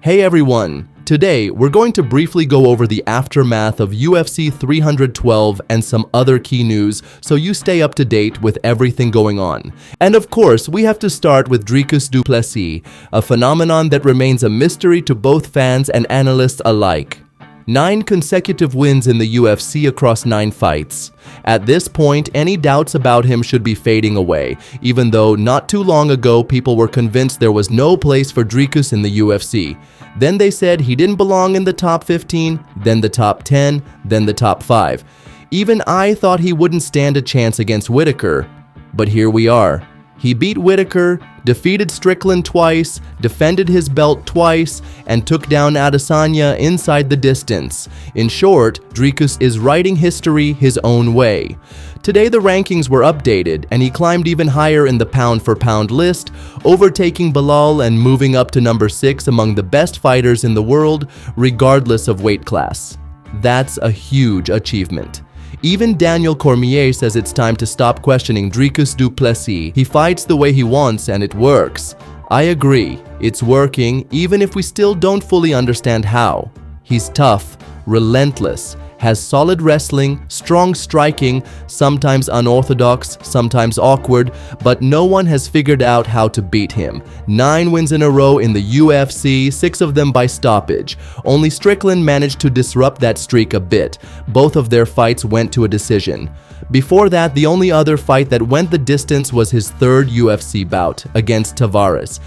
Hey everyone! Today, we're going to briefly go over the aftermath of UFC 312 and some other key news so you stay up to date with everything going on. And of course, we have to start with Dricus Du Plessis, a phenomenon that remains a mystery to both fans and analysts alike. 9 consecutive wins in the UFC across 9 fights. At this point, any doubts about him should be fading away, even though not too long ago people were convinced there was no place for Dricus in the UFC. Then they said he didn't belong in the top 15, then the top 10, then the top 5. Even I thought he wouldn't stand a chance against Whittaker, but here we are. He beat Whittaker, defeated Strickland twice, defended his belt twice, and took down Adesanya inside the distance. In short, Dricus is writing history his own way. Today the rankings were updated, and he climbed even higher in the pound-for-pound list, overtaking Belal and moving up to number 6 among the best fighters in the world, regardless of weight class. That's a huge achievement. Even Daniel Cormier says it's time to stop questioning Dricus Du Plessis. He fights the way he wants and it works. I agree, it's working even if we still don't fully understand how. He's tough, relentless, has solid wrestling, strong striking, sometimes unorthodox, sometimes awkward, but no one has figured out how to beat him. 9 wins in a row in the UFC, 6 of them by stoppage. Only Strickland managed to disrupt that streak a bit. Both of their fights went to a decision. Before that, the only other fight that went the distance was his 3rd UFC bout against Tavares.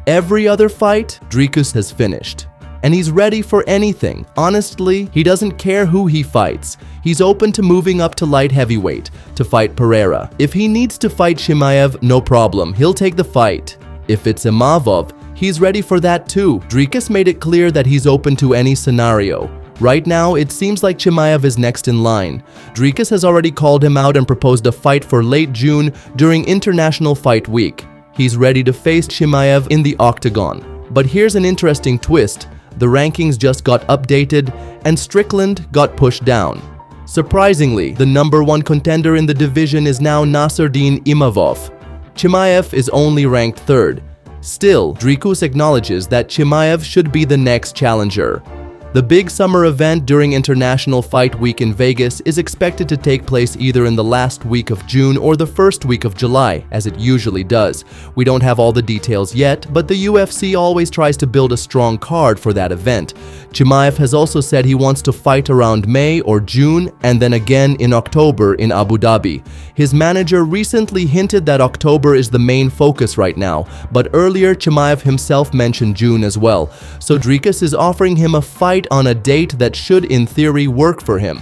Every other fight, Dricus has finished. And he's ready for anything. Honestly, he doesn't care who he fights. He's open to moving up to light heavyweight to fight Pereira. If he needs to fight Chimaev, no problem, he'll take the fight. If it's Chimaev, he's ready for that too. Dricus made it clear that he's open to any scenario. Right now, it seems like Chimaev is next in line. Dricus has already called him out and proposed a fight for late June during International Fight Week. He's ready to face Chimaev in the octagon. But here's an interesting twist. The rankings just got updated and Strickland got pushed down. Surprisingly, the number 1 contender in the division is now Nassourdine Imavov. Chimaev is only ranked 3rd. Still, Dricus acknowledges that Chimaev should be the next challenger. The big summer event during International Fight Week in Vegas is expected to take place either in the last week of June or the first week of July, as it usually does. We don't have all the details yet, but the UFC always tries to build a strong card for that event. Chimaev has also said he wants to fight around May or June and then again in October in Abu Dhabi. His manager recently hinted that October is the main focus right now, but earlier Chimaev himself mentioned June as well. So Dricus is offering him a fight on a date that should in theory work for him.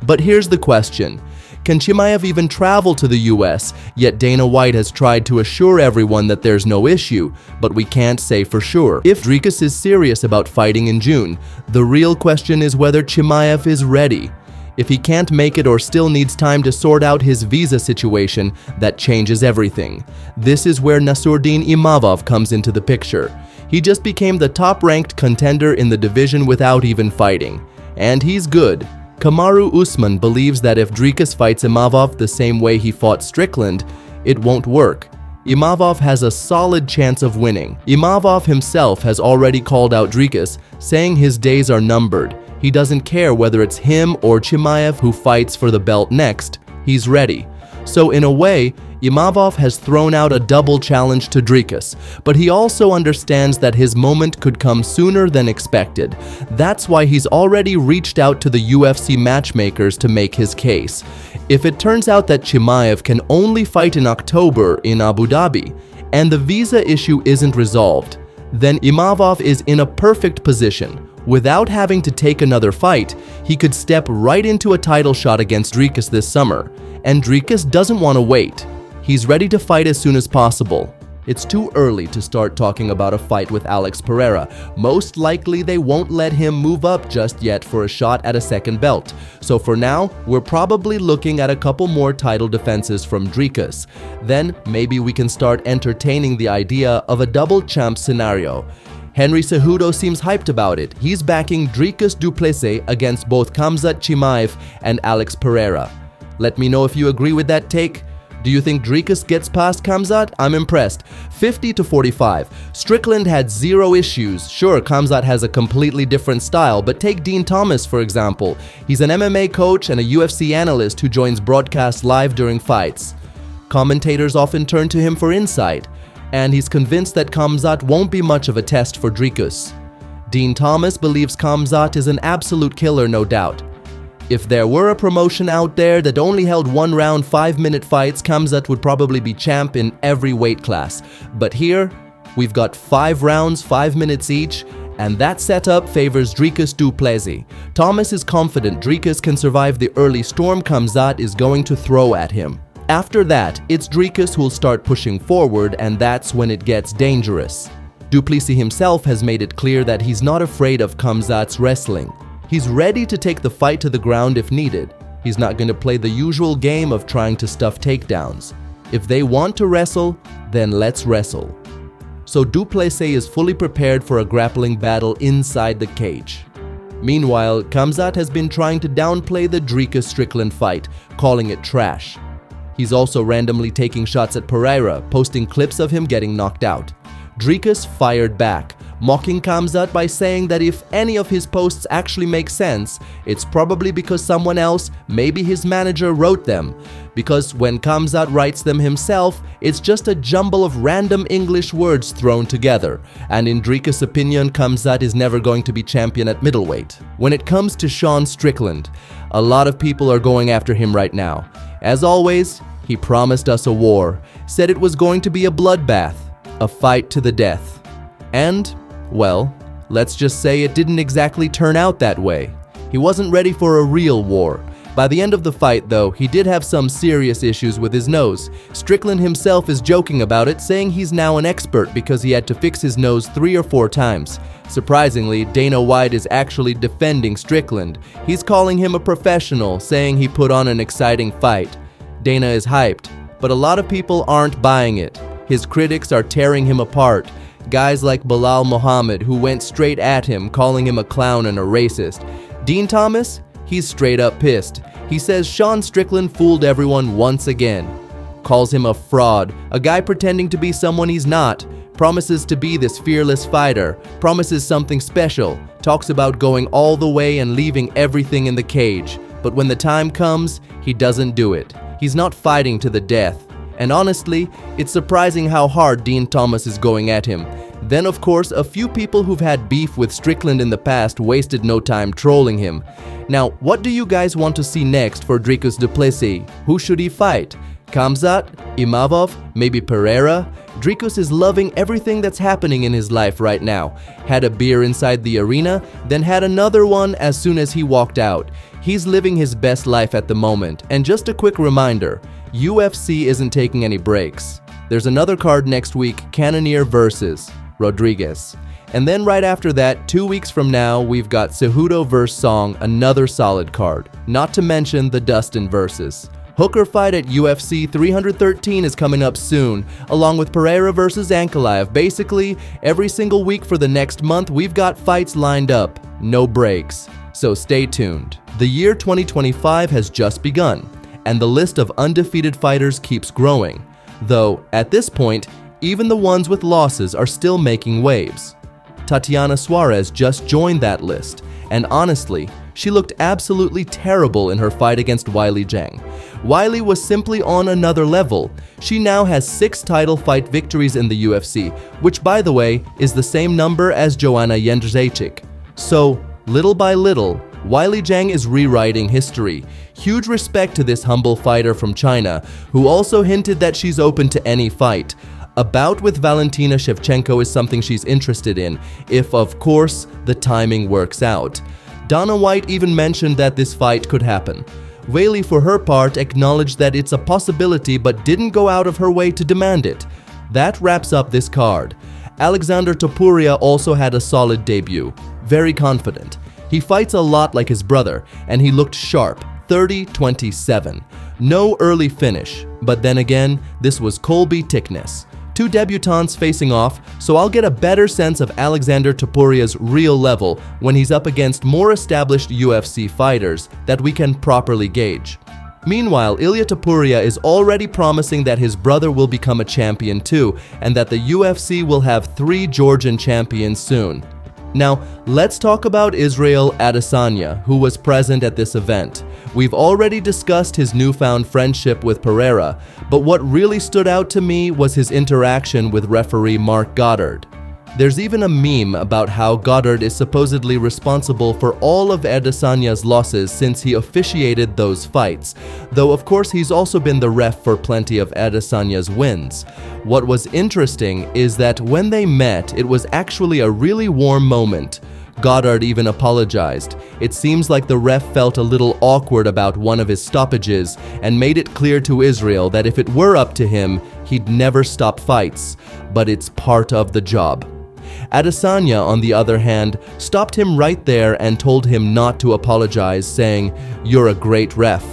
But here's the question. Can Chimaev even travel to the US? Yet Dana White has tried to assure everyone that there's no issue, but we can't say for sure. If Dricus is serious about fighting in June, the real question is whether Chimaev is ready. If he can't make it or still needs time to sort out his visa situation, that changes everything. This is where Nassourdine Imavov comes into the picture. He just became the top-ranked contender in the division without even fighting. And he's good. Kamaru Usman believes that if Dricus fights Imavov the same way he fought Strickland, it won't work. Imavov has a solid chance of winning. Imavov himself has already called out Dricus, saying his days are numbered. He doesn't care whether it's him or Chimaev who fights for the belt next. He's ready. So in a way, Imavov has thrown out a double challenge to Dricus, but he also understands that his moment could come sooner than expected. That's why he's already reached out to the UFC matchmakers to make his case. If it turns out that Chimaev can only fight in October in Abu Dhabi, and the visa issue isn't resolved, then Imavov is in a perfect position. Without having to take another fight, he could step right into a title shot against Dricus this summer. And Dricus doesn't want to wait. He's ready to fight as soon as possible. It's too early to start talking about a fight with Alex Pereira. Most likely they won't let him move up just yet for a shot at a second belt. So for now, we're probably looking at a couple more title defenses from Dricus. Then maybe we can start entertaining the idea of a double champ scenario. Henry Cejudo seems hyped about it. He's backing Dricus Du Plessis against both Khamzat Chimaev and Alex Pereira. Let me know if you agree with that take. Do you think Dricus gets past Khamzat? I'm impressed. 50-45. Strickland had zero issues. Sure, Khamzat has a completely different style, but take Dean Thomas, for example. He's an MMA coach and a UFC analyst who joins broadcasts live during fights. Commentators often turn to him for insight, and he's convinced that Khamzat won't be much of a test for Dricus. Dean Thomas believes Khamzat is an absolute killer, no doubt. If there were a promotion out there that only held one-round 5-minute fights, Khamzat would probably be champ in every weight class. But here, we've got 5 rounds, 5 minutes each, and that setup favors Dricus Du Plessis. Thomas is confident Dricus can survive the early storm Khamzat is going to throw at him. After that, it's Dricus who'll start pushing forward, and that's when it gets dangerous. Du Plessis himself has made it clear that he's not afraid of Khamzat's wrestling. He's ready to take the fight to the ground if needed. He's not going to play the usual game of trying to stuff takedowns. If they want to wrestle, then let's wrestle. So Du Plessis is fully prepared for a grappling battle inside the cage. Meanwhile, Khamzat has been trying to downplay the Dricus-Strickland fight, calling it trash. He's also randomly taking shots at Pereira, posting clips of him getting knocked out. Dricus fired back, mocking Khamzat by saying that if any of his posts actually make sense, it's probably because someone else, maybe his manager, wrote them. Because when Khamzat writes them himself, it's just a jumble of random English words thrown together. And in Dricus' opinion, Khamzat is never going to be champion at middleweight. When it comes to Sean Strickland, a lot of people are going after him right now. As always, he promised us a war, said it was going to be a bloodbath, a fight to the death. And, well, let's just say it didn't exactly turn out that way. He wasn't ready for a real war. By the end of the fight, though, he did have some serious issues with his nose. Strickland himself is joking about it, saying he's now an expert because he had to fix his nose 3 or 4 times. Surprisingly, Dana White is actually defending Strickland. He's calling him a professional, saying he put on an exciting fight. Dana is hyped, but a lot of people aren't buying it. His critics are tearing him apart. Guys like Bilal Muhammad, who went straight at him, calling him a clown and a racist. Dean Thomas? He's straight up pissed. He says Sean Strickland fooled everyone once again. Calls him a fraud, a guy pretending to be someone he's not. Promises to be this fearless fighter. Promises something special. Talks about going all the way and leaving everything in the cage. But when the time comes, he doesn't do it. He's not fighting to the death. And honestly, it's surprising how hard Dean Thomas is going at him. Then of course, a few people who've had beef with Strickland in the past wasted no time trolling him. Now, what do you guys want to see next for Dricus Du Plessis? Who should he fight? Khamzat? Chimaev? Maybe Pereira? Dricus is loving everything that's happening in his life right now. Had a beer inside the arena, then had another one as soon as he walked out. He's living his best life at the moment. And just a quick reminder, UFC isn't taking any breaks. There's another card next week, Cannonier versus Rodriguez. And then right after that, 2 weeks from now, we've got Cejudo vs Song, another solid card. Not to mention the Dustin versus. Hooker fight at UFC 313 is coming up soon, along with Pereira vs Ankalaev. Basically, every single week for the next month, we've got fights lined up. No breaks. So stay tuned. The year 2025 has just begun, and the list of undefeated fighters keeps growing. Though, at this point, even the ones with losses are still making waves. Tatiana Suarez just joined that list, and honestly, she looked absolutely terrible in her fight against Weili Zhang. Weili was simply on another level. She now has 6 title fight victories in the UFC, which by the way, is the same number as Joanna Jędrzejczyk. So, little by little, Weili Zhang is rewriting history. Huge respect to this humble fighter from China, who also hinted that she's open to any fight. A bout with Valentina Shevchenko is something she's interested in, if of course the timing works out. Dana White even mentioned that this fight could happen. Weili, for her part, acknowledged that it's a possibility but didn't go out of her way to demand it. That wraps up this card. Alexander Topuria also had a solid debut. Very confident. He fights a lot like his brother, and he looked sharp. 30-27. No early finish, but then again, this was Colby Tickness. 2 debutants facing off, so I'll get a better sense of Alexander Topuria's real level when he's up against more established UFC fighters that we can properly gauge. Meanwhile, Ilia Topuria is already promising that his brother will become a champion too, and that the UFC will have 3 Georgian champions soon. Now, let's talk about Israel Adesanya, who was present at this event. We've already discussed his newfound friendship with Pereira, but what really stood out to me was his interaction with referee Mark Goddard. There's even a meme about how Goddard is supposedly responsible for all of Adesanya's losses since he officiated those fights, though of course he's also been the ref for plenty of Adesanya's wins. What was interesting is that when they met, it was actually a really warm moment. Goddard even apologized. It seems like the ref felt a little awkward about one of his stoppages and made it clear to Israel that if it were up to him, he'd never stop fights, but it's part of the job. Adesanya, on the other hand, stopped him right there and told him not to apologize, saying, "You're a great ref."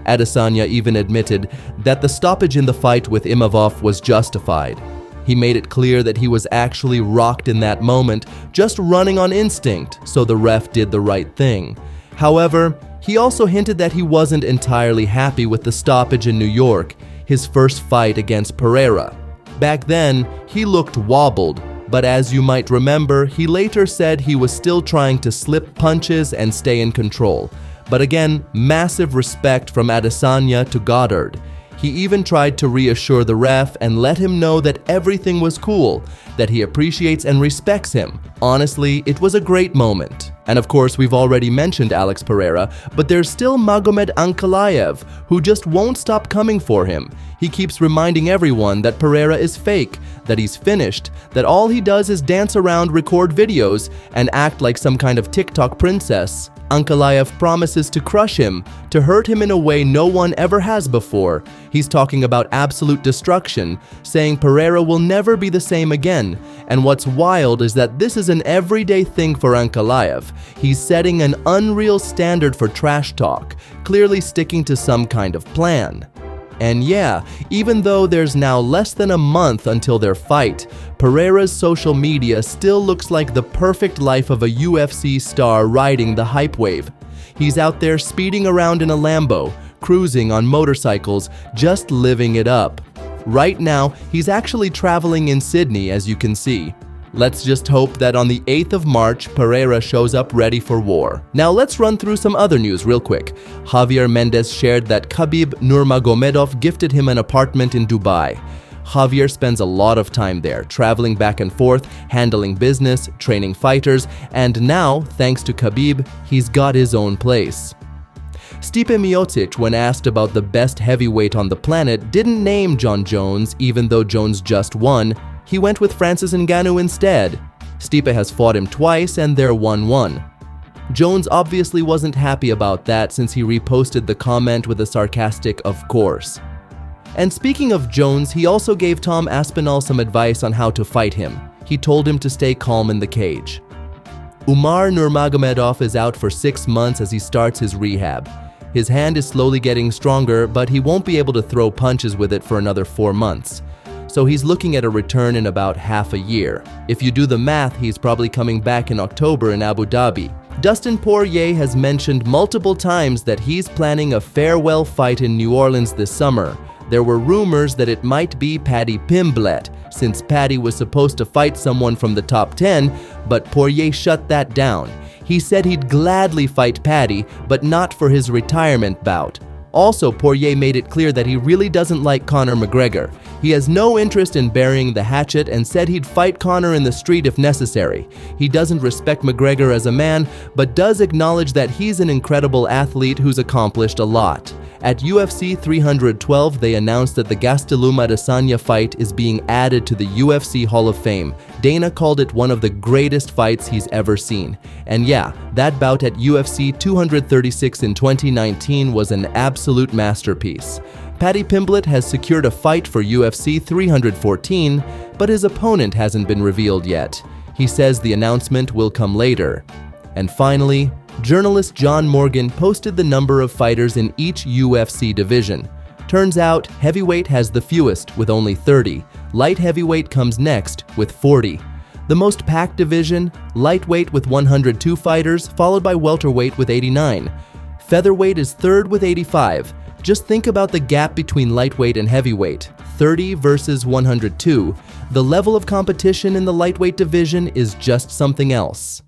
Adesanya even admitted that the stoppage in the fight with Imavov was justified. He made it clear that he was actually rocked in that moment, just running on instinct, so the ref did the right thing. However, he also hinted that he wasn't entirely happy with the stoppage in New York, his first fight against Pereira. Back then, he looked wobbled, but as you might remember, he later said he was still trying to slip punches and stay in control. But again, massive respect from Adesanya to Goddard. He even tried to reassure the ref and let him know that everything was cool, that he appreciates and respects him. Honestly, it was a great moment. And of course, we've already mentioned Alex Pereira, but there's still Magomed Ankalaev, who just won't stop coming for him. He keeps reminding everyone that Pereira is fake, that he's finished, that all he does is dance around, record videos, and act like some kind of TikTok princess. Ankalaev promises to crush him, to hurt him in a way no one ever has before. He's talking about absolute destruction, saying Pereira will never be the same again. And what's wild is that this is an everyday thing for Ankalaev. He's setting an unreal standard for trash talk, clearly sticking to some kind of plan. And yeah, even though there's now less than a month until their fight, Pereira's social media still looks like the perfect life of a UFC star riding the hype wave. He's out there speeding around in a Lambo, cruising on motorcycles, just living it up. Right now, he's actually traveling in Sydney, as you can see. Let's just hope that on the 8th of March, Pereira shows up ready for war. Now let's run through some other news real quick. Javier Mendez shared that Khabib Nurmagomedov gifted him an apartment in Dubai. Javier spends a lot of time there, traveling back and forth, handling business, training fighters, and now, thanks to Khabib, he's got his own place. Stipe Miocic, when asked about the best heavyweight on the planet, didn't name Jon Jones, even though Jones just won. He went with Francis Ngannou instead. Stipe has fought him twice and they're 1-1. Jones obviously wasn't happy about that since he reposted the comment with a sarcastic "of course." And speaking of Jones, he also gave Tom Aspinall some advice on how to fight him. He told him to stay calm in the cage. Umar Nurmagomedov is out for 6 months as he starts his rehab. His hand is slowly getting stronger, but he won't be able to throw punches with it for another 4 months. So he's looking at a return in about half a year. If you do the math, he's probably coming back in October in Abu Dhabi. Dustin Poirier has mentioned multiple times that he's planning a farewell fight in New Orleans this summer. There were rumors that it might be Paddy Pimblett, since Paddy was supposed to fight someone from the top 10, but Poirier shut that down. He said he'd gladly fight Paddy, but not for his retirement bout. Also, Poirier made it clear that he really doesn't like Conor McGregor. He has no interest in burying the hatchet and said he'd fight Conor in the street if necessary. He doesn't respect McGregor as a man, but does acknowledge that he's an incredible athlete who's accomplished a lot. At UFC 312, they announced that the Gastelum-Adesanya fight is being added to the UFC Hall of Fame. Dana called it one of the greatest fights he's ever seen. And yeah, that bout at UFC 236 in 2019 was an absolute masterpiece. Paddy Pimblett has secured a fight for UFC 314, but his opponent hasn't been revealed yet. He says the announcement will come later. And finally, journalist John Morgan posted the number of fighters in each UFC division. Turns out, heavyweight has the fewest, with only 30. Light heavyweight comes next, with 40. The most packed division, lightweight with 102 fighters, followed by welterweight with 89. Featherweight is third with 85. Just think about the gap between lightweight and heavyweight, 30 versus 102. The level of competition in the lightweight division is just something else.